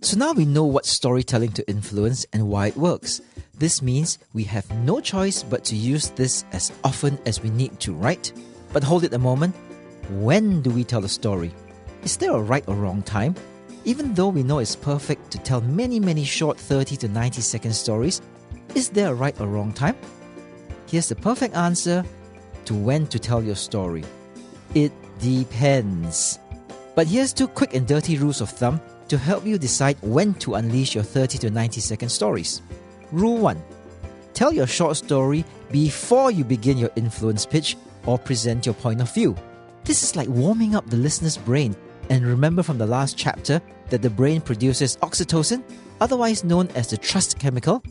So now we know what storytelling to influence and why it works. This means we have no choice but to use this as often as we need to, right? But hold it a moment. When do we tell a story? Is there a right or wrong time? Even though we know it's perfect to tell many short 30 to 90 second stories, is there a right or wrong time? Here's the perfect answer to when to tell your story. It depends. But here's 2 quick and dirty rules of thumb to help you decide when to unleash your 30 to 90 second stories. Rule 1. Tell your short story before you begin your influence pitch or present your point of view. This is like warming up the listener's brain. And remember from the last chapter that the brain produces oxytocin, otherwise known as the trust chemical.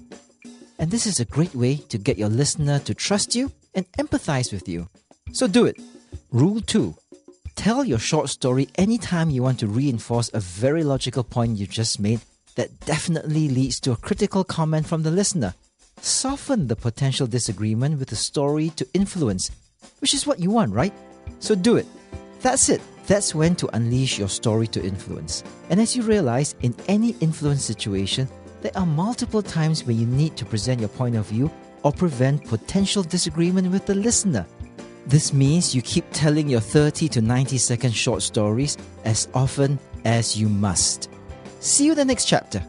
And this is a great way to get your listener to trust you and empathize with you. So do it. Rule 2. Tell your short story anytime you want to reinforce a very logical point you just made that definitely leads to a critical comment from the listener. Soften the potential disagreement with the story to influence, which is what you want, right? So do it. That's it. That's when to unleash your story to influence. And as you realize, in any influence situation, there are multiple times when you need to present your point of view or prevent potential disagreement with the listener. This means you keep telling your 30 to 90 second short stories as often as you must. See you in the next chapter.